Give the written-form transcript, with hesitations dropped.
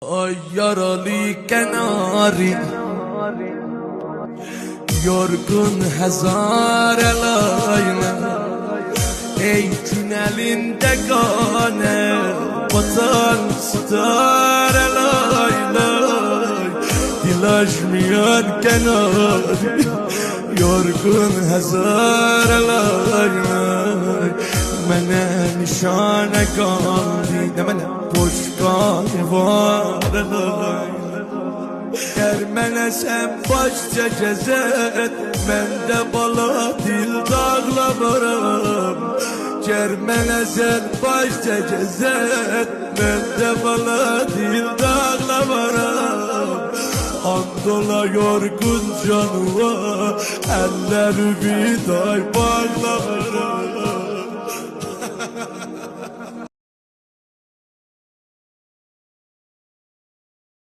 Ay yaralı kenarı, yorgun hazar elayla, ey tünelinde gane vatan star elayla, dilaşmayan kenarı, yorgun hazar elayla, mene nişane kaldı, ne mene boşkan var elayla. Ermene sen başça cezet, ben de bala dil dağlamaram. Cermene sen başça cezet, ben de bala dil dağlamaram. Andola yorgun canıma, elleri bir day bağlamaram.